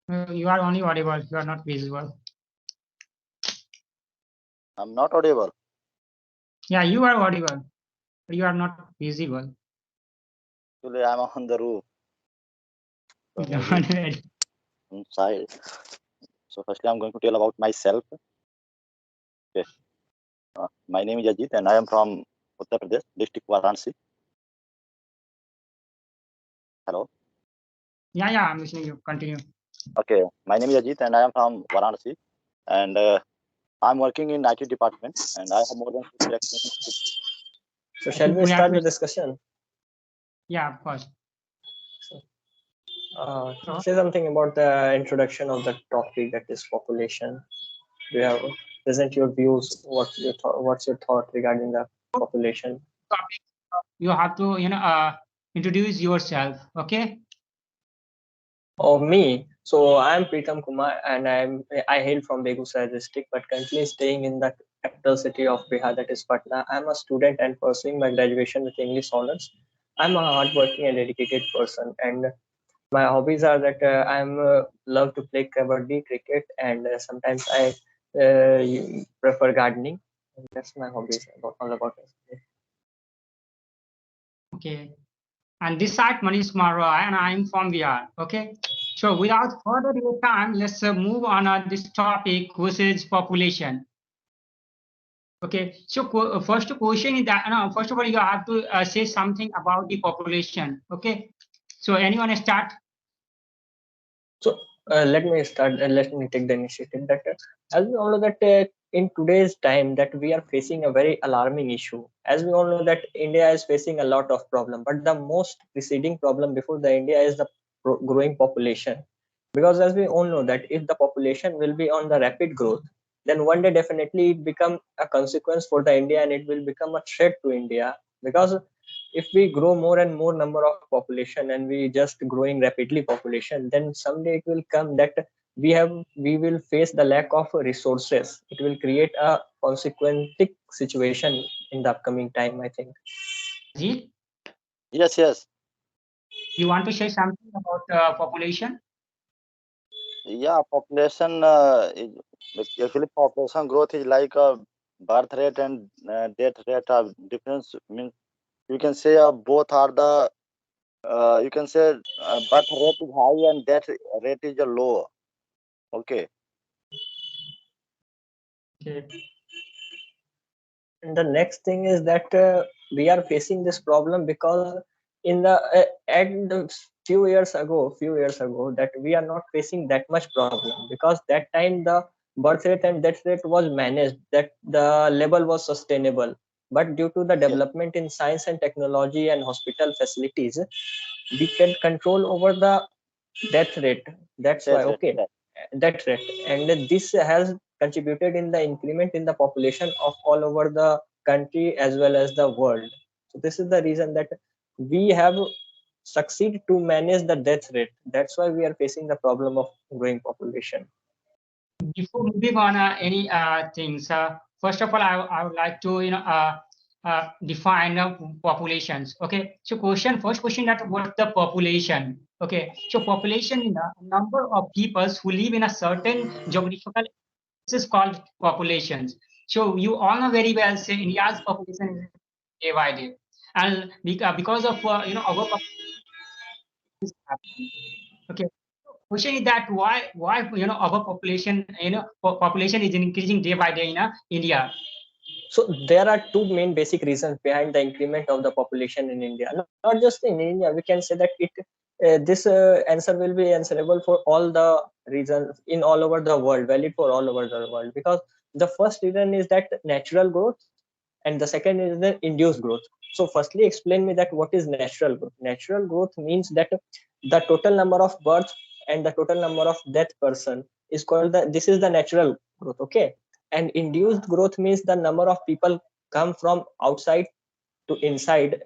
You are only audible. You are not visible. I'm not audible. Yeah, you are audible, but you are not visible. Actually, I'm on the roof. So Don't maybe worry. inside. So firstly, I'm going to tell about myself. Okay. My name is Ajit, and I am from Uttar Pradesh, district Varanasi. Hello. Yeah, I'm listening. You continue. Okay. My name is Ajit, and I am from Varanasi, and I'm working in IT department, and I have more than 6 years experience. So shall we start the discussion? Yeah, of course. Say something about the introduction of the topic, that is population. Do you have present your views? What's your thought regarding the population? You have to introduce yourself. Okay. Of me, so I'm Pritam Kumar, and I hail from Begusaraie district, but currently staying in the capital city of Bihar, that is Patna. I'm a student and pursuing my graduation with English honors. I'm a hardworking and dedicated person, and my hobbies are that I'm love to play kabaddi, cricket, and sometimes I prefer gardening. And that's my hobbies all about it. Okay. And this side Manish Marwa, and I'm from Bihar. Okay. So without further time, let's move on this topic, which is population. Okay. So first question is that first of all you have to say something about the population. Okay. So anyone start? So let me start and let me take the initiative. That as we all know that in today's time that we are facing a very alarming issue. As we all know that India is facing a lot of problem, but the most preceding problem before the India is the growing population. Because as we all know that if the population will be on the rapid growth, then one day definitely it become a consequence for the India, and it will become a threat to India. Because if we grow more and more number of population, and we just growing rapidly population, then someday it will come that we will face the lack of resources. It will create a consequentic situation in the upcoming time, I think. Ajit, Yes, yes. you want to say something about population? Yeah, population actually population growth is like a birth rate and death rate are difference. Means you can say both are the you can say birth rate is high and death rate is low. Okay. Okay. And the next thing is that we are facing this problem because in the few years ago that we are not facing that much problem, because that time the birth rate and death rate was managed, that the level was sustainable. But due to the Yes. development in science and technology and hospital facilities, we can control over the death rate. That's why, Death rate. okay, Yeah. death rate. And this has contributed in the increment in the population of all over the country as well as the world. So this is the reason that we have succeed to manage the death rate. That's why we are facing the problem of growing population. Before moving on any things, first of all, I would like to define populations. Okay, so first question that what's the population? Okay, so population is the number of peoples who live in a certain geographical. This is called populations. So you all know very well. Say India's population is day by day, and because of our population is happening. Okay, question is that why our population population is increasing day by day in India. So there are two main basic reasons behind the increment of the population in India. Not just in India, we can say that this answer will be answerable for all the reasons in all over the world, valid for all over the world. Because the first reason is that natural growth, and the second is the induced growth. So firstly, explain me that what is natural growth. Natural growth means that the total number of birth and the total number of death person is called this is the natural growth. Okay. And induced growth means the number of people come from outside to inside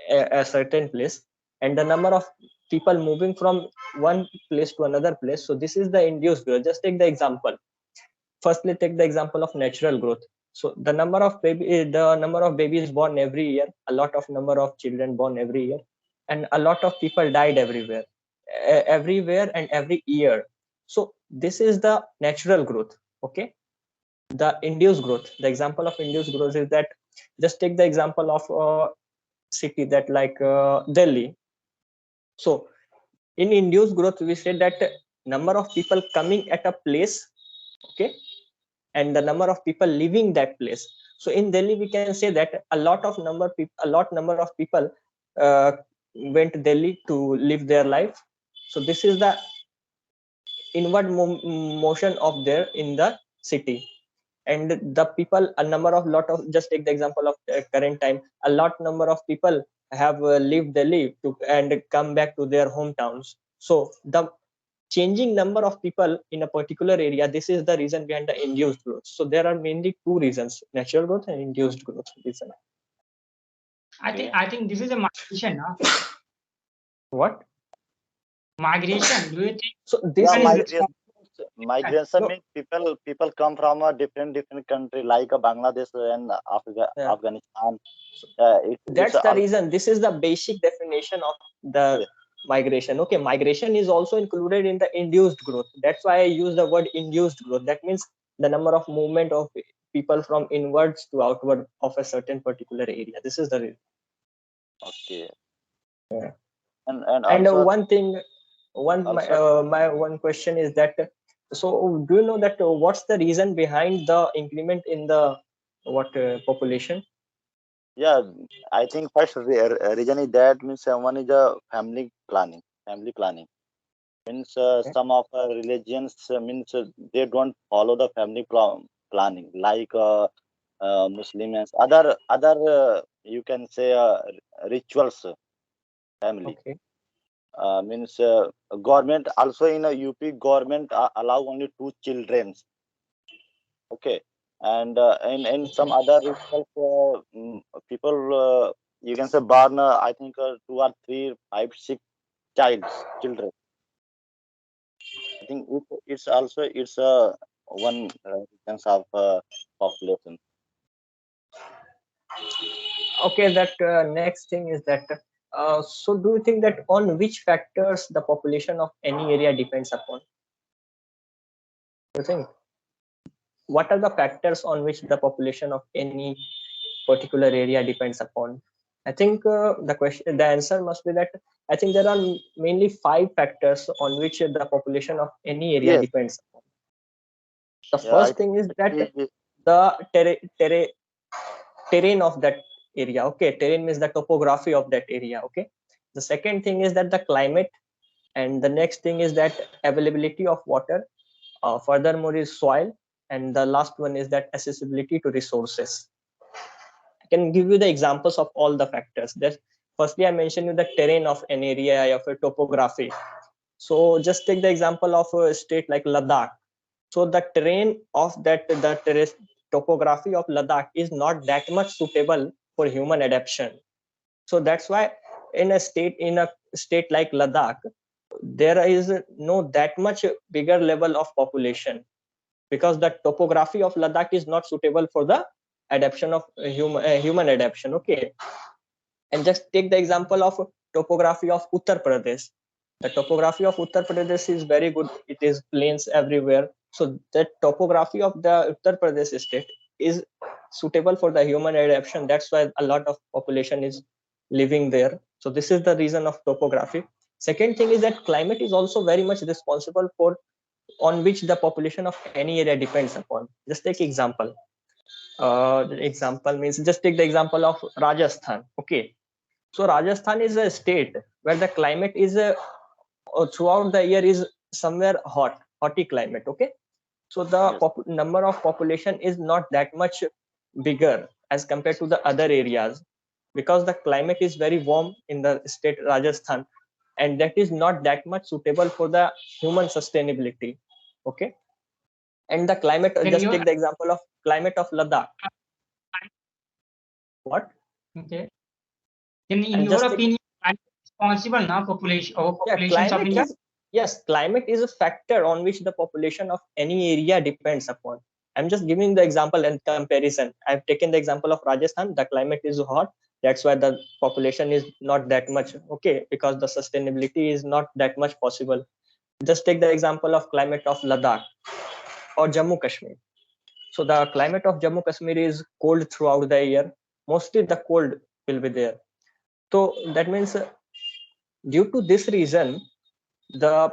a certain place, and the number of people moving from one place to another place. So this is the induced growth. Just take the example. Firstly, take the example of natural growth. So the number of babies born every year, a lot of number of children born every year, and a lot of people died everywhere and every year. So this is the natural growth. Okay, the induced growth. The example of induced growth is that, just take the example of a city that like Delhi. So in induced growth, we said that number of people coming at a place, okay, and the number of people leaving that place. So in Delhi, we can say that a lot number of people went Delhi to live their life. So this is the inward motion of there in the city. And the people, a number of lot of, just take the example of current time, a lot number of people have lived Delhi to and come back to their hometowns. So the changing number of people in a particular area, this is the reason behind the induced growth. So there are mainly two reasons: natural growth and induced growth reason. I think this is a migration, huh? What? Migration. Do you think? So this Yeah, is migration No. means people come from a different country like Bangladesh and Yeah. Afghanistan. That's the reason. This is the basic definition of the migration. Okay, migration is also included in the induced growth. That's why I use the word induced growth. That means the number of movement of people from inwards to outward of a certain particular area. This is the reason. Okay. Yeah. And And also, my one question is that, so do you know that what's the reason behind the increment in the population? yeah, I think first reason is that means one is a family planning. Family planning means some of religions means they don't follow the family planning like Muslims, other you can say rituals family. Okay. Means government also in a UP government allow only 2 children. Okay, and in some other rituals, people you can say born I think 2 or 3, 5, 6 children. I think it's also it's one sense of population. Okay, that next thing is that, so do you think that on which factors the population of any area depends upon? You think, what are the factors on which the population of any particular area depends upon? I think the answer must be that I think there are mainly 5 factors on which the population of any area Yes, depends upon. The yeah, I first think thing is that it- the terrain of that area. Okay, terrain means the topography of that area. Okay, the second thing is that the climate, and the next thing is that availability of water. Furthermore is soil, and the last one is that accessibility to resources. I can give you the examples of all the factors. That firstly, I mentioned you the terrain of an area of a topography. So just take the example of a state like Ladakh. So the terrain of the topography of Ladakh is not that much suitable for human adaptation. So that's why in a state like Ladakh, there is no that much bigger level of population, because the topography of Ladakh is not suitable for the adaptation of human adaptation. Okay, and just take the example of topography of Uttar Pradesh. The topography of Uttar Pradesh is very good. It is plains everywhere. So the topography of the Uttar Pradesh state is suitable for the human adaptation. That's why a lot of population is living there. So this is the reason of topography. Second thing is that climate is also very much responsible for on which the population of any area depends upon. Just take example. The example means, just take the example of Rajasthan. Okay, so Rajasthan is a state where the climate is throughout the year is somewhere hotty climate. Okay, so the yes, number of population is not that much bigger as compared to the other areas, because the climate is very warm in the state Rajasthan, and that is not that much suitable for the human sustainability. Okay, and the climate, Then just you take the example of climate of Ladakh. What? okay. Then in And your just take, opinion, I'm responsible now population or yeah, populations of climate India? is, yes, climate is a factor on which the population of any area depends upon. I'm just giving the example and comparison. I've taken the example of Rajasthan. The climate is hot, that's why the population is not that much. Okay, because the sustainability is not that much possible. Just take the example of climate of Ladakh or Jammu Kashmir. So the climate of Jammu Kashmir is cold throughout the year. Mostly the cold will be there. So that means due to this reason, the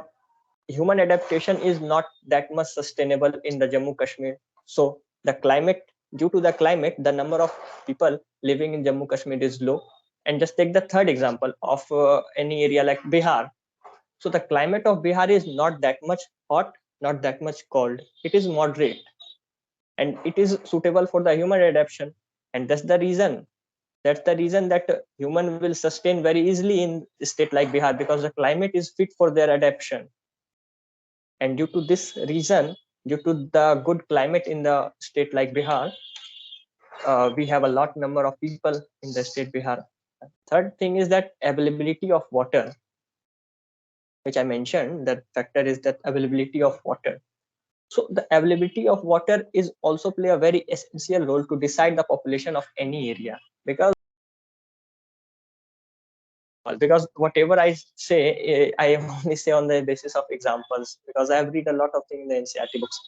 human adaptation is not that much sustainable in the Jammu Kashmir. So the climate, due to the climate, the number of people living in Jammu Kashmir is low. And just take the third example of any area like Bihar. So the climate of Bihar is not that much hot, not that much cold. It is moderate, and it is suitable for the human adaptation. And that's the reason. That's the reason that human will sustain very easily in a state like Bihar, because the climate is fit for their adaptation. And due to this reason, due to the good climate in the state like Bihar, we have a lot number of people in the state Bihar. Third thing is that availability of water, which I mentioned, that factor is that availability of water. So the availability of water is also play a very essential role to decide the population of any area, because whatever I say, I only say on the basis of examples, because I have read a lot of things in the NCERT books.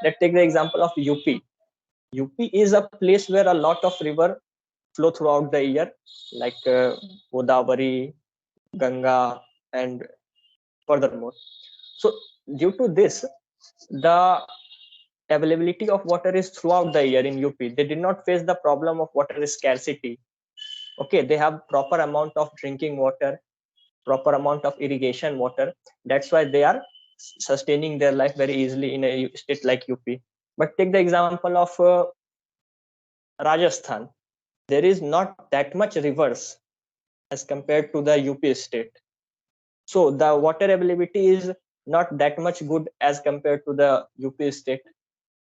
Let's take the example of UP. UP is a place where a lot of river flow throughout the year, like Godavari, Ganga, and furthermore. So due to this, the availability of water is throughout the year in UP. They did not face the problem of water scarcity. Okay, they have proper amount of drinking water, proper amount of irrigation water. That's why they are sustaining their life very easily in a state like UP. But take the example of Rajasthan. There is not that much rivers as compared to the UP state. So the water availability is not that much good as compared to the UP state.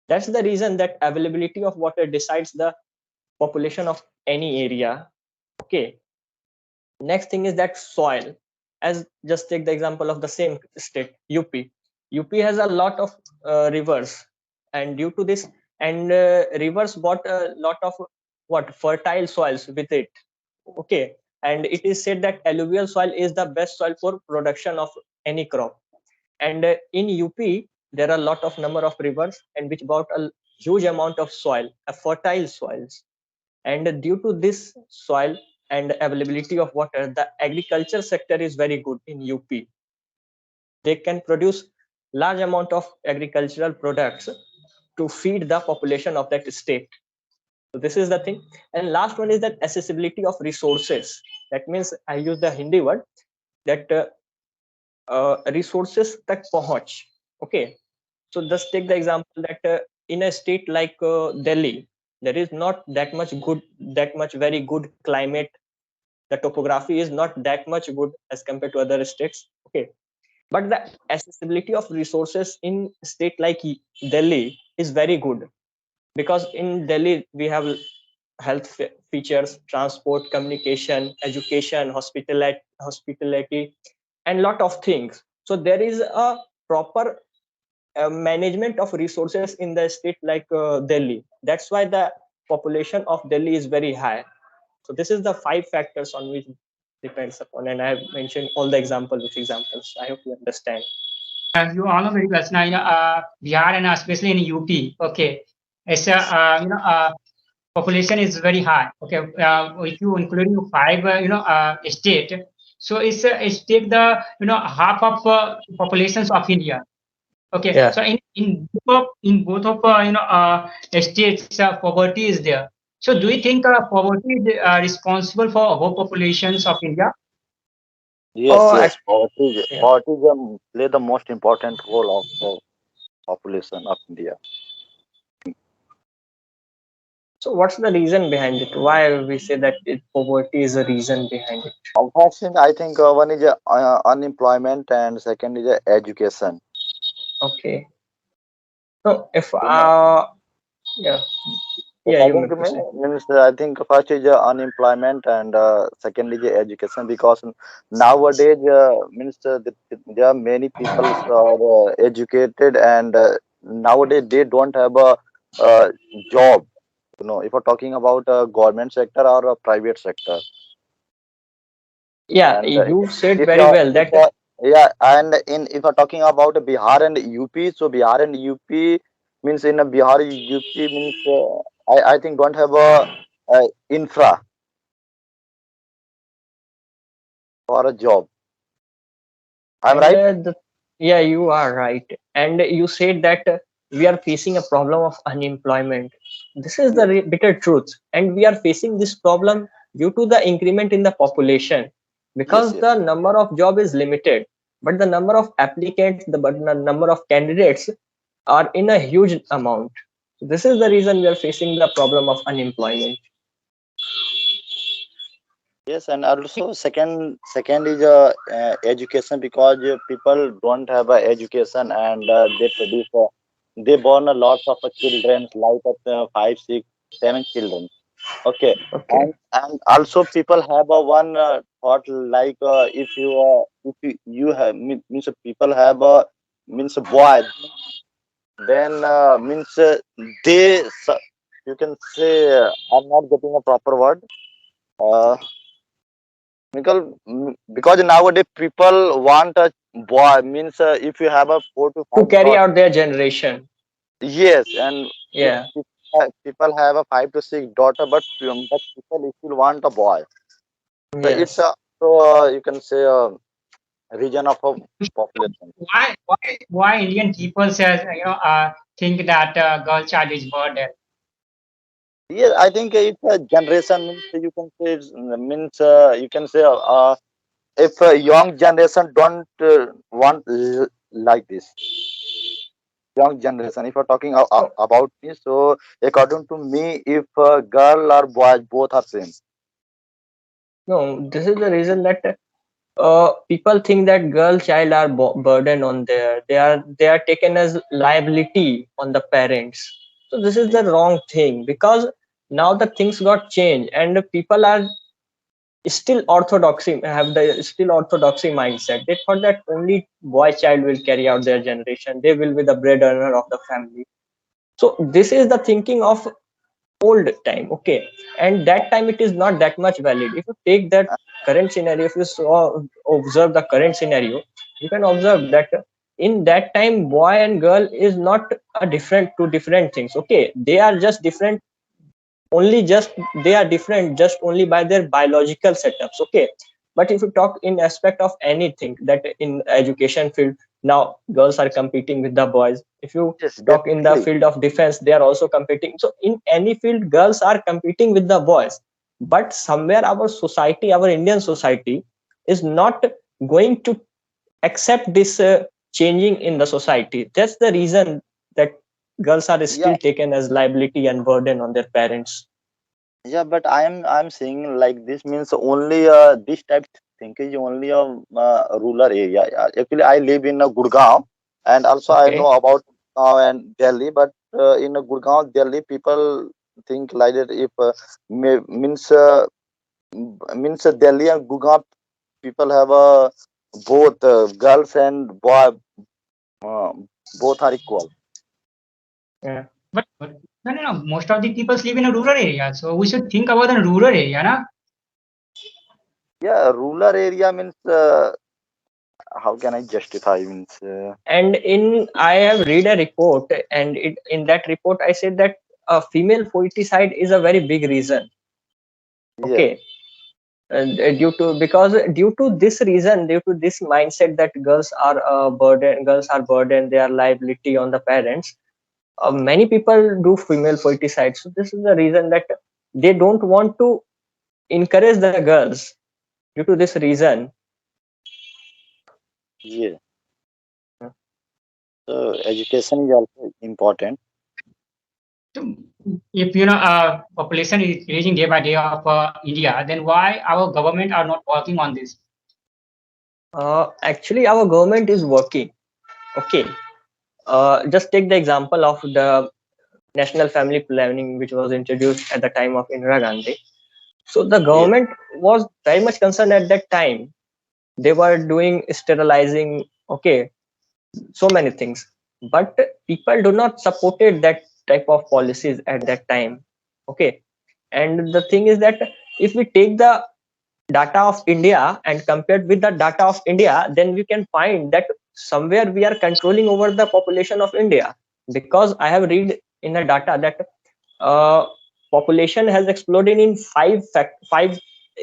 That's the reason that availability of water decides the population of any area. Okay. Next thing is that soil. As just take the example of the same state, UP. UP has a lot of rivers, and due to this, and rivers brought a lot of what fertile soils with it. Okay, and it is said that alluvial soil is the best soil for production of any crop. And in UP, there are a lot of number of rivers, and which brought a huge amount of soil, a fertile soils. And due to this soil and availability of water, the agriculture sector is very good in UP. They can produce large amount of agricultural products to feed the population of that state. So this is the thing. And last one is that accessibility of resources. That means I use the Hindi word that resources tak pahunch. Okay, so just take the example that in a state like Delhi, there is not that much very good climate. The topography is not that much good as compared to other states. Okay, but the accessibility of resources in state like Delhi is very good, because in Delhi we have health features, transport, communication, education, hospitality, and lot of things. So there is a proper management of resources in the state like Delhi. That's why the population of Delhi is very high. So this is the 5 factors on which depends upon, and I have mentioned all the examples with examples. I hope you understand. You all know very well, now, Bihar and especially in UP, okay, it's a, population is very high. Okay, if you including 5, state, so it's take the, half of populations of India. Okay, Yeah. so in both of states, poverty is there. So do you think poverty is responsible for whole populations of India? Yes, Oh, yes. Poverty, yeah. poverty play the most important role of the population of India. So what's the reason behind it? Why we say that poverty is a reason behind it? First, I think one is unemployment, and second is education. Okay. So if yeah, yeah, you According may to me, proceed. means I think first is unemployment, and second is education, because nowadays means there are many people are educated, and nowadays they don't have a job. If we're talking about a government sector or a private sector. Yeah, And you said if very you're well if that you're Yeah, and in if I'm talking about Bihar and UP, so Bihar and UP means in a Bihar UP means I think don't have a infra or a job. I'm And right? yeah, you are right. And you said that we are facing a problem of unemployment. This is the Yes, bitter truth. And we are facing this problem due to the increment in the population, yes, because yes, the number of job is limited, but the number of applicants, the number of candidates are in a huge amount. This is the reason we are facing the problem of unemployment. yes, and also second is education because people don't have education and they produce they born a lot of children like 5, 6, 7 children. Okay, Okay. and also people have a one thought like if you have means people have a means a boy, then means you can say I'm not getting a proper word because nowadays people want a boy means if you have a four to To five carry daughter, out their generation. yes, and if Yeah. people have a 5 to 6 daughter, but people still want a boy. So it's Yes. a so you can say a region of a population. Why Indian people says think that girl child is burden? Yeah, I think it's a generation means you can say means you can say if a young generation don't want like this young generation. If you're talking about me, so according to me, if girl or boys both are same. No, this is the reason that people think that girl child are burden on their, they are taken as liability on the parents. So this is the wrong thing, because now the things got changed and the people are still orthodoxy, have the still orthodoxy mindset. They thought that only boy child will carry out their generation, they will be the bread earner of the family. So this is the thinking of old time. Okay, and that time it is not that much valid. If you take that current scenario, if you observe the current scenario, you can observe that in that time boy and girl is not a different, two different things. Okay, they are just different, only just they are different just only by their biological setups. Okay, but if you talk in aspect of anything, that in education field, now girls are competing with the boys. If you Yes, talk in the definitely. field of defense, they are also competing. So in any field girls are competing with the boys, but somewhere our society, our Indian society is not going to accept this changing in the society. That's the reason that girls are Yeah, still taken as liability and burden on their parents. yeah, but I'm saying like this means only this type thing is only a rural area. Yeah, actually, I live in Gurgaon, and also I know Okay. about Gurgaon and Delhi. But in Gurgaon, Delhi, people think like that if means Delhi and Gurgaon people have both girls and boy uh, both are equal. Yeah. But no. Most of the people live in a rural area, so we should think about the rural area, na? Yeah, rural area means how can I justify means And in I have read a report, and in that report I said that female foeticide is a very big reason. yeah, Okay, and due to, because due to this reason, due to this mindset that girls are a burden, girls are burden, they are liability on the parents. Many people do female foeticide. So this is the reason that they don't want to encourage the girls. Due to this reason, yeah. So education is also important. So if population is increasing day by day of India, then why our government are not working on this? actually our government is working. Okay, just take the example of the national family planning, which was introduced at the time of Indira Gandhi. So the Yes, government was very much concerned at that time. They were doing sterilizing, okay, so many things, but people do not supported that type of policies at that time. Okay, and the thing is that if we take the data of India and compared with the data of India, then we can find that somewhere we are controlling over the population of India, because I have read in the data that uh, population has exploded in five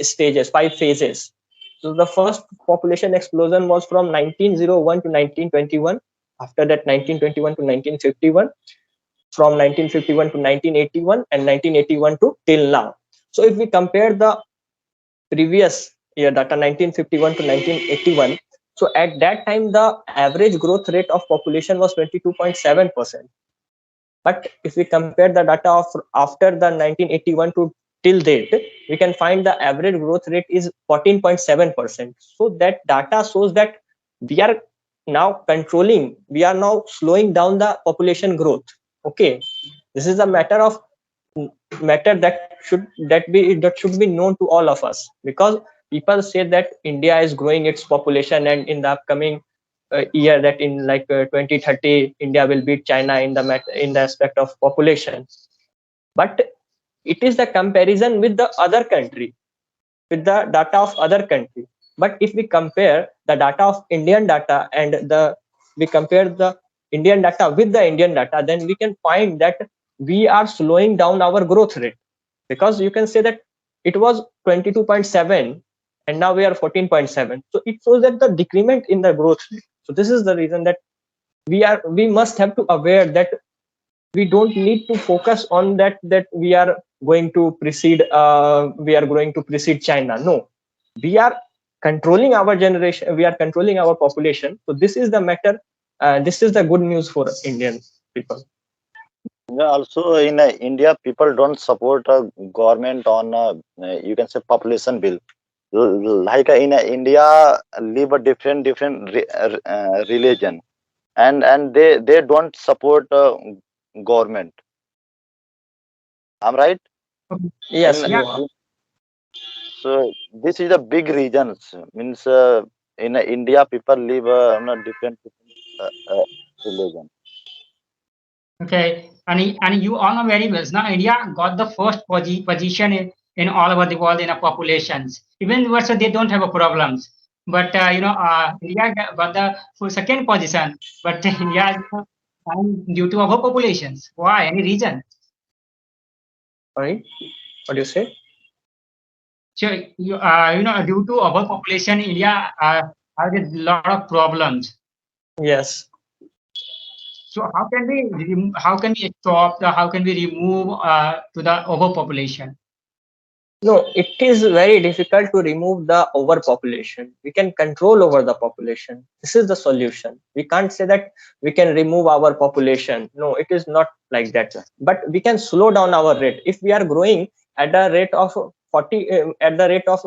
stages, 5 phases. So the first population explosion was from 1901 to 1921. After that, 1921 to 1951. From 1951 to 1981, and 1981 to till now. So if we compare the previous year data, 1951 to 1981, so at that time the average growth rate of population was 22.7%. But if we compare the data of after the 1981 to till date, we can find the average growth rate is 14.7%. So that data shows that we are now controlling, we are now slowing down the population growth. Okay, this is a matter that should be known to all of us, because people say that India is growing its population, and in the upcoming year, that in like 2030 India will beat China in the aspect of population. But it is the comparison with the other country, with the data of other country. But if we compare the data of Indian data and we compare the Indian data with the Indian data, then we can find that we are slowing down our growth rate, because you can say that it was 22.7 and now we are 14.7. So it shows that the decrement in the growth rate. So this is the reason that we must have to aware that we don't need to focus on that we are going to precede China. No, we are controlling our generation, we are controlling our population. So this is the matter. This is the good news for Indian people. Yeah, also in India, people don't support a government on you can say population bill. Like in India, live a different religion, and they don't support government. I'm right. Yes, In, Yeah. you are. so this is the big reasons. Means in India, people live on a different religion. Okay, and you all know very well. Now India got the first position in all over the world in a populations. Even worse, they don't have a problems. But India got the second position. But India, due to our populations. Why? Any reason? Sorry, what do you say? So due to our population, India has a lot of problems. Yes. So how can we stop the how can we remove to the overpopulation? No, it is very difficult to remove the overpopulation. We can control over the population. This is the solution. We can't say that we can remove our population. No, it is not like that. But we can slow down our rate. If we are growing at a rate of 40, at the rate of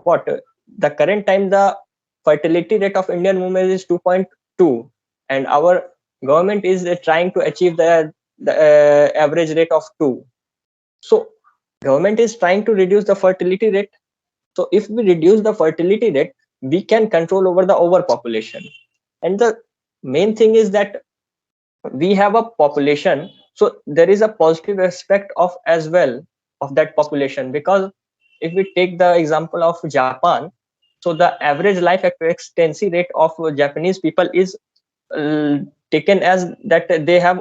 what? The current time, the fertility rate of Indian women is 2.2, and our government is trying to achieve the average rate of 2. So government is trying to reduce the fertility rate. So if we reduce the fertility rate, we can control over the overpopulation. And the main thing is that we have a population, so there is a positive aspect of as well of that population, because if we take the example of Japan, so the average life expectancy rate of Japanese people is uh, taken as that they have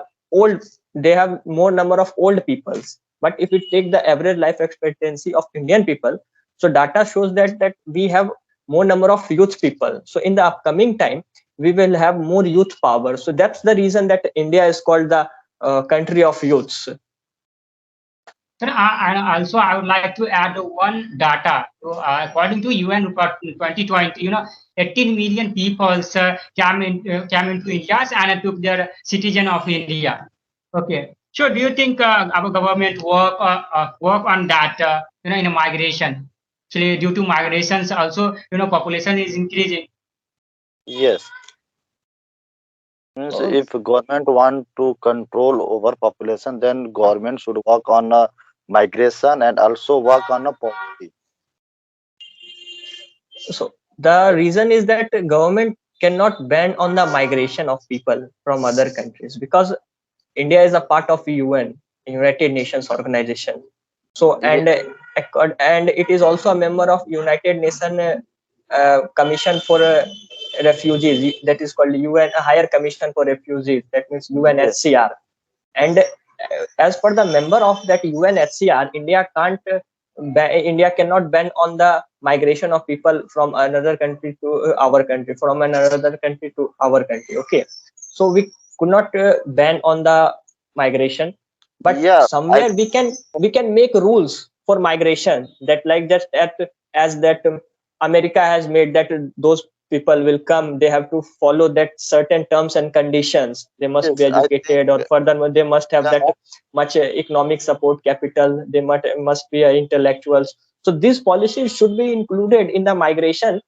more number of old peoples. But if we take the average life expectancy of Indian people, so data shows that we have more number of youth people. So in the upcoming time we will have more youth power. So that's the reason that India is called the country of youths. Sir, also I would like to add one data. So, according to UN report 2020, 18 million people came into India and took their citizen of India. Okay. So, do you think our government work on that? In a migration. So, due to migrations, also population is increasing. Yes. Means Oh, if government want to control over population, then government should work on migration and also work on a poverty. so the reason is that government cannot ban on the migration of people from other countries, because India is a part of UN, United Nations organization. So and it is also a member of United Nations Commission for Refugees, that is called UN Higher Commission for Refugees, that means Yes. UNHCR. And as per the member of that UNHCR, India cannot ban on the migration of people from another country to our country, from another country to our country. Okay, so we could not ban on the migration, but Yeah, somewhere we can make rules for migration, that like that as that America has made, that those people will come, they have to follow that certain terms and conditions, they must be yes, I think educated, or furthermore they must have the that much economic support capital, they must be intellectuals. So these policies should be included in the migration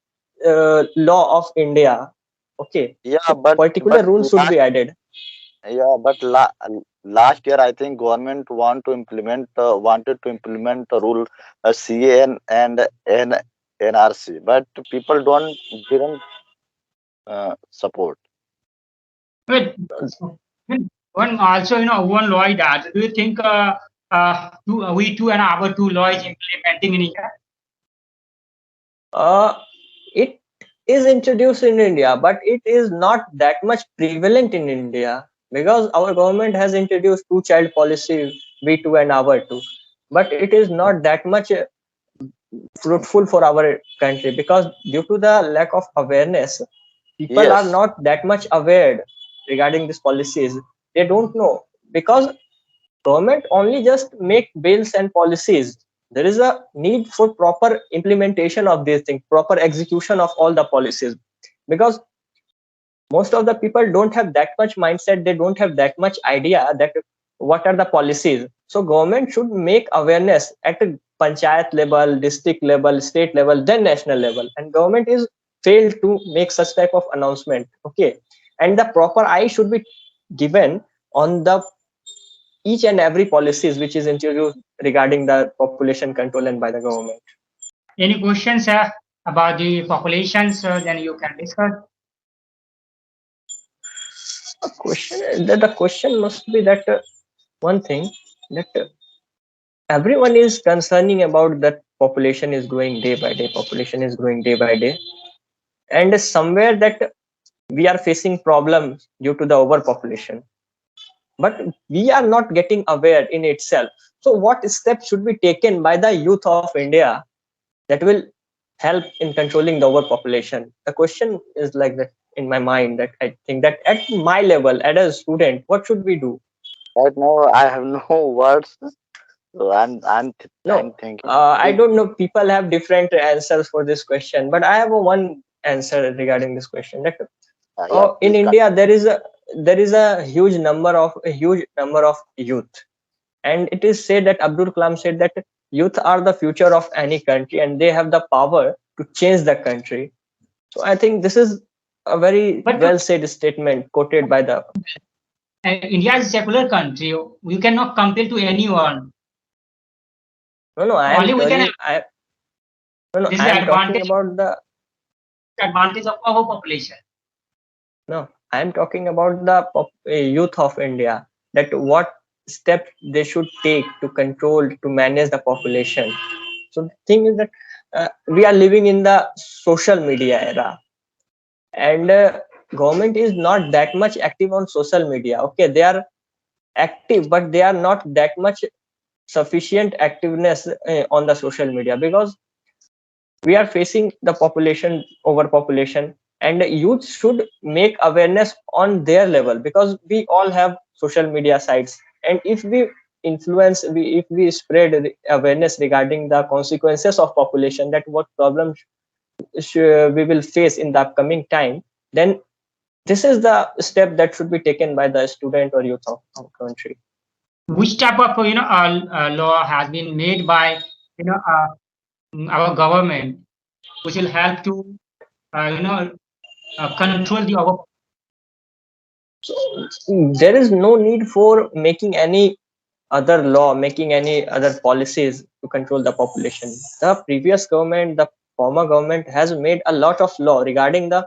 law of India. Okay, yeah, so particular rules should be added. last year I think government wanted to implement the rule CAN and NRC, but people don't didn't support. Wait, one also, one law is that. Do you think we two and our two law is implementing in India? It is introduced in India, but it is not that much prevalent in India, because our government has introduced two child policy, we two and our two, but it is not that much fruitful for our country, because due to the lack of awareness, people are Yes, not that much aware regarding these policies. They don't know, because government only just make bills and policies. There is a need for proper implementation of these things, proper execution of all the policies, because most of the people don't have that much mindset, they don't have that much idea that what are the policies. So government should make awareness at a panchayat level, district level, state level, then national level, and government is failed to make such type of announcement. Okay, and the proper eye should be given on the each and every policies which is introduced regarding the population control and by the government. Any questions about the populations? Then you can discuss. The question must be that one thing, that everyone is concerning about that population is growing day by day, population is growing day by day, and somewhere that we are facing problems due to the overpopulation, but we are not getting aware in itself. So what steps should be taken by the youth of India that will help in controlling the overpopulation? The question is like that in my mind, that I think that at my level, as a student, what should we do? right now I have no words, so I'm No, thinking. I don't know. People have different answers for this question, but I have a one answer regarding this question. That Yeah, in please. India there is a huge number of youth, and it is said that Abdul Kalam said that youth are the future of any country, and they have the power to change the country. So I think this is a very But well said statement quoted by the. India is a secular country. You cannot compare to anyone. No, I am Only we can. telling. This is I the am talking about the. advantage of our population. No, I am talking about the youth of India. That what steps they should take to control, to manage the population. So the thing is that we are living in the social media era, and government is not that much active on social media. Okay, they are active, but they are not that much sufficient activeness on the social media, because we are facing the population overpopulation, and youth should make awareness on their level, because we all have social media sites, and if we if we spread the awareness regarding the consequences of population, that what problems we will face in the upcoming time, then this is the step that should be taken by the student or youth of our country. Which type of law has been made by our government, which will help to control the over. So there is no need for making any other law, making any other policies to control the population. The previous government, the former government, has made a lot of law regarding the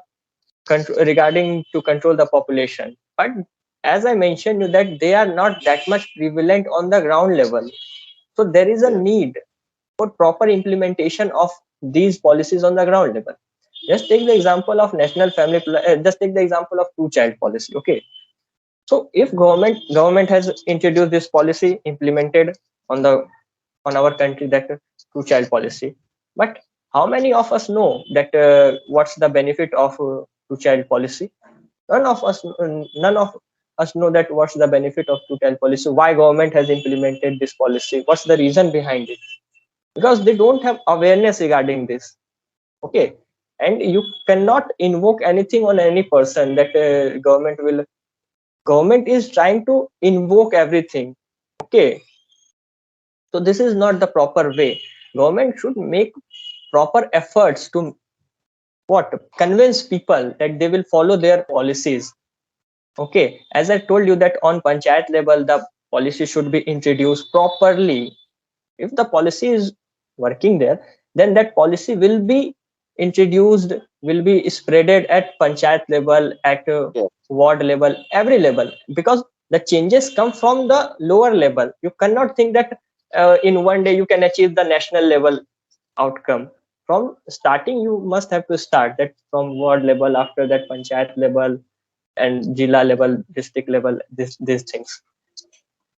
regarding to control the population, but as I mentioned you, that they are not that much prevalent on the ground level. So there is a Yeah. need for proper implementation of these policies on the ground level. Just take the example of national family just take the example of two child policy. Okay, so if government has introduced this policy, implemented on the on our country, that two child policy, but how many of us know that what's the benefit of two child policy? None of us know that what's the benefit of two child policy, why government has implemented this policy, what's the reason behind it, because they don't have awareness regarding this. Okay, and you cannot invoke anything on any person that government is trying to invoke everything. Okay, so this is not the proper way. Government should make proper efforts to what convince people that they will follow their policies. Okay, as I told you that on panchayat level the policy should be introduced properly. If the policy is working there, then that policy will be introduced, will be spreaded at panchayat level, at Yeah. ward level, every level, because the changes come from the lower level. You cannot think that in one day you can achieve the national level outcome. From starting you must have to start that from ward level, after that panchayat level, and jilla level, district level, these things.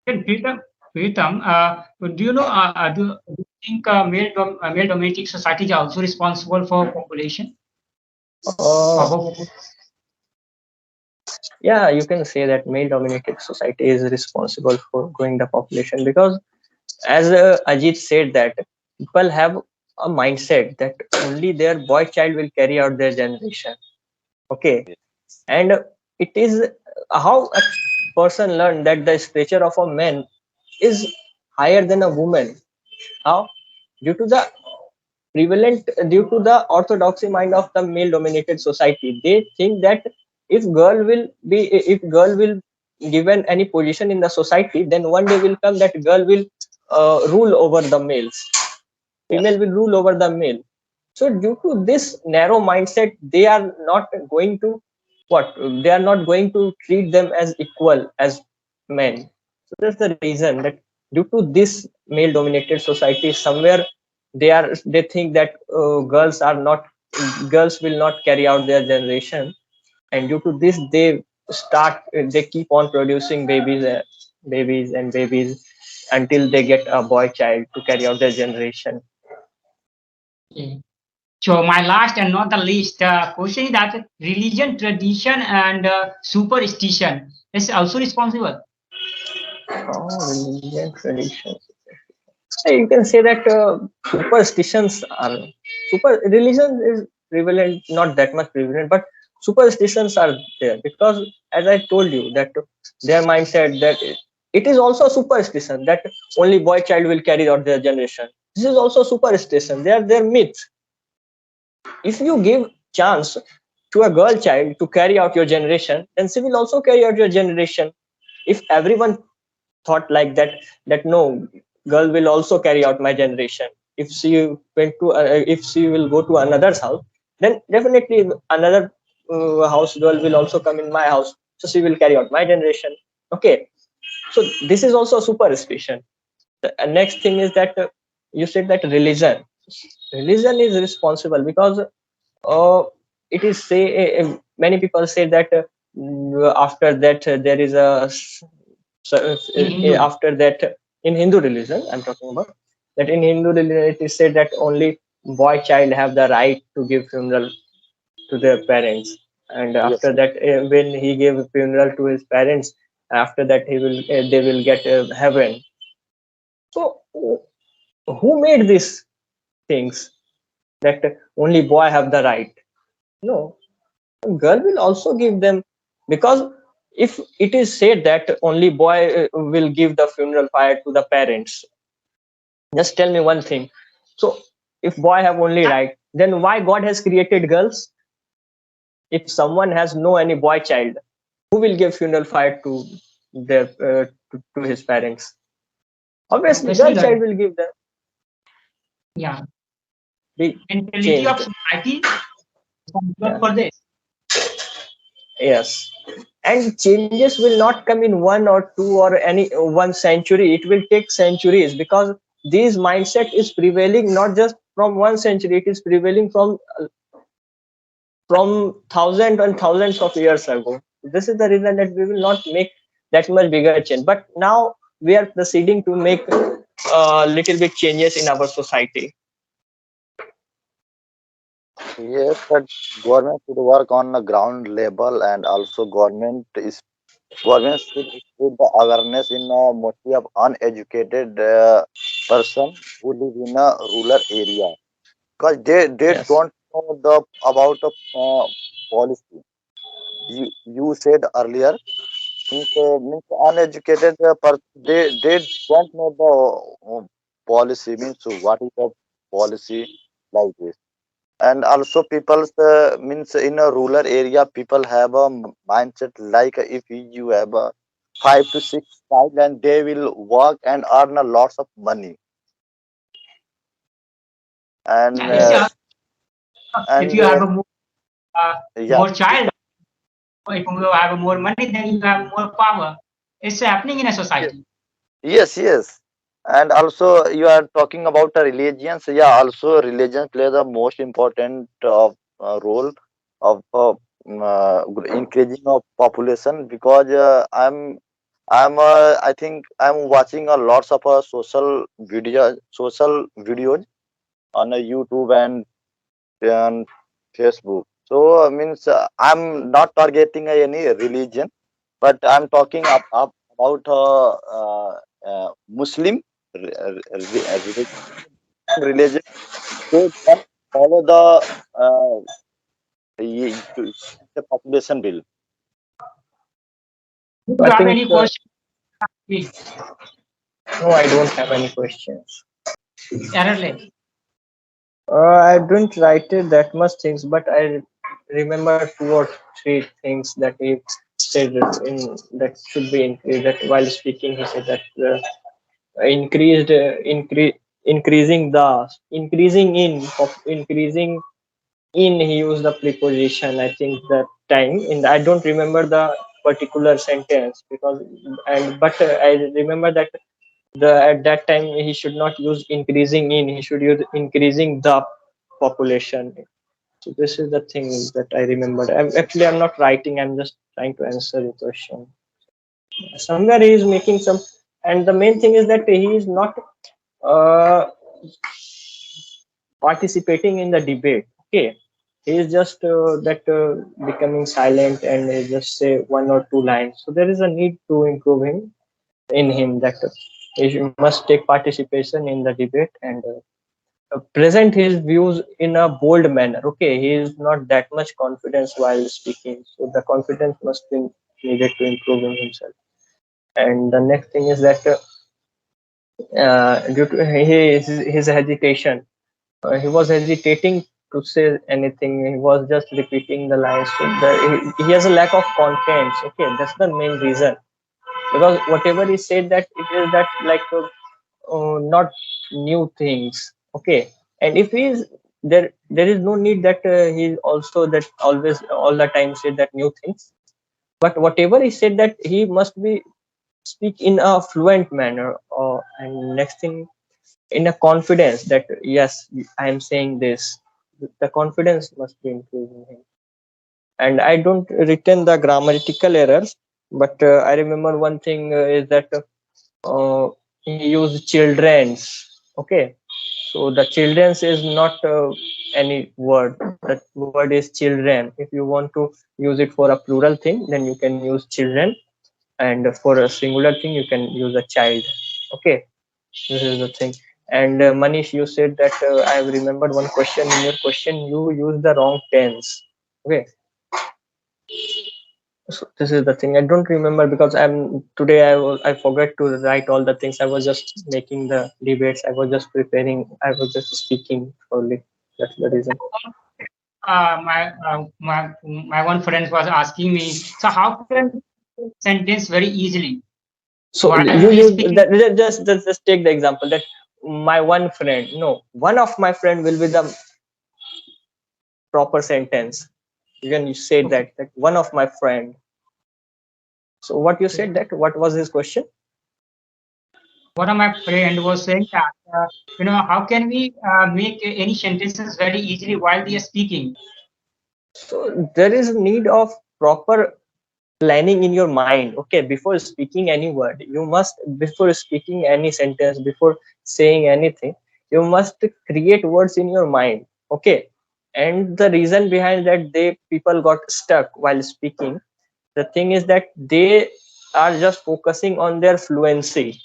Then Pritam, do you know? Do you think male dominated society is also responsible for population? Uh, yeah, you can say that male dominated society is responsible for growing the population, because as Ajit said that people have a mindset that only their boy child will carry out their generation. Okay, and it is how a person learned that the stature of a man is higher than a woman. How? Due to the due to the orthodoxy mind of the male dominated society. They think that if girl will given any position in the society, then one day will come that girl will rule over the males, female Yes. will rule over the male. So due to this narrow mindset, they are not going to they are not going to treat them as equal as men. So that's the reason that due to this male dominated society, somewhere they think that girls will not carry out their generation, and due to this they keep on producing babies and babies until they get a boy child to carry out their generation. Okay. So my last and not the least question is that religion, tradition, and superstition is also responsible. Religion, tradition. You can say that superstitions are religion is prevalent, not that much prevalent, but superstitions are there, because as I told you that their mindset that it is also superstition that only boy child will carry out their generation. This is also superstition. They are their myths. If you give chance to a girl child to carry out your generation, then she will also carry out your generation. If everyone thought like that, that no, girl will also carry out my generation, if she will go to another's house, then definitely another house girl will also come in my house, so she will carry out my generation. Okay, so this is also superstition. The next thing is that you said that religion is responsible, because uh, it is many people say that after that there is a In Hindu. after that in Hindu religion I'm talking about, that in Hindu religion it is said that only boy child have the right to give funeral to their parents, and Yes. after that when he gave funeral to his parents, after that they will get heaven. So who made these things that only boy have the right? No, girl will also give them, because if it is said that only boy will give the funeral pyre to the parents, just tell me one thing. So if boy have only right, then why God has created girls? If someone has no any boy child, who will give funeral fire to their to his parents? Obviously Obviously, girl that child will give them. yeah, Be mentality of changed. society is responsible Yeah. for this. Yes, and changes will not come in one or two or any one century. It will take centuries, because this mindset is prevailing not just from 1 century, it is prevailing from thousands and thousands of years ago. This is the reason that we will not make that much bigger change. But now we are proceeding to make little bit changes in our society. Yes, but government should work on the ground level, and also government should spread the awareness in mostly of uneducated person who live in a rural area, because they Yes. don't know the about the policy. You said earlier, means uneducated person, they don't know the policy, means what is the policy, like this. And also people means in a rural area people have a mindset like if you have a 5 to 6 child and they will work and earn a lots of money. And Yeah, yeah. If and you have a more, yeah, more child, if you have more money, then you have more power. It's happening in a society. yes. And also you are talking about the religions. Yeah, also religion plays the most important of role of increasing of population, because I think I'm watching a lots of social videos on YouTube and Facebook. So means I'm not targeting any religion, but I'm talking about Muslim religion. They don't follow the population bill. Do you I have think any question? Please, no, I don't have any questions. Errorless. I didn't write it that much things, but I remember 2 or 3 things that he said in that should be increased. That while speaking, he said that increasing in, he used the preposition. I think that time, and I don't remember the particular sentence because but I remember that at that time he should not use increasing in, he should use increasing the population. So this is the thing that I remembered. I'm not writing, I'm just trying to answer the question. Somewhere he is making some, and the main thing is that he is not uh, participating in the debate. Okay, he is just becoming silent and he just say 1 or 2 lines. So there is a need to improve him in him, that must take participation in the debate and present his views in a bold manner. Okay, he is not that much confidence while speaking, so the confidence must be needed to improve in himself. And the next thing is that due to his hesitation, he was hesitating to say anything. He was just repeating the lines. So he has a lack of confidence. Okay, that's the main reason, because whatever he said, that it is that like not new things. Okay, and if he is there is no need that he also that always all the time said that new things, but whatever he said, that he must be speak in a fluent manner, or and next thing in a confidence that yes, I am saying this. The confidence must be improved in him. And I don't retain the grammatical errors, but I remember one thing is that he used children's. Okay, so the children's is not any word. That word is children. If you want to use it for a plural thing, then you can use children, and for a singular thing you can use a child. Okay, this is the thing. And Manish, you said that I have remembered one question. In your question you used the wrong tense. Okay, so this is the thing. I don't remember because I forgot to write all the things. I was just making the debates. I was just preparing. I was just speaking slowly. That's the reason. My one friend was asking me, so how can sentence very easily So while you we use speaking? that. Just take the example that my one friend. No, one of my friend will be the proper sentence. You can say Okay. that one of my friend. So what you Okay. said, that what was his question? one of my friend was saying that, how can we make any sentences very easily while they are speaking? So there is need of proper planning in your mind. Okay, before speaking any word, you must, before speaking any sentence, before saying anything, you must create words in your mind. Okay, and the reason behind that they people got stuck while speaking, the thing is that they are just focusing on their fluency.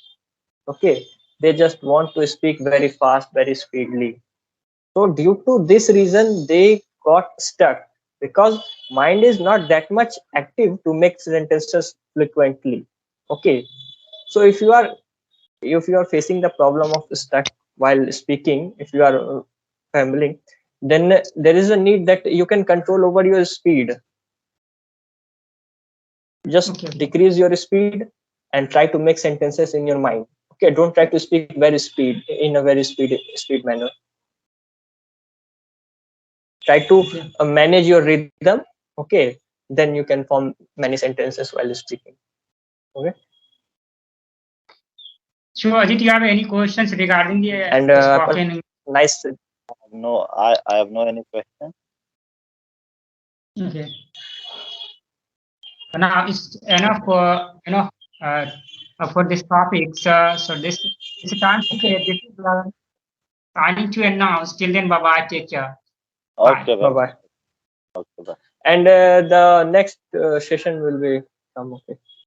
Okay, they just want to speak very fast, very speedily. So due to this reason they got stuck, because mind is not that much active to make sentences frequently. Okay, so if you are facing the problem of stuck while speaking, if you are fumbling, then there is a need that you can control over your speed. Just Okay. decrease your speed and try to make sentences in your mind. Okay, don't try to speak very speed in a very speed manner. Try to Okay. manage your rhythm. Okay, then you can form many sentences while speaking. Okay, So, Ajit, do you have any questions regarding the and spoken? nice. No, I have no any question. Okay. Now it's enough for for this topic. So this it's a time. Okay, this is time to announce. Till then, bye bye. Take care. Bye. Okay, Bye bye. bye. Okay, bye. And the next session will be okay.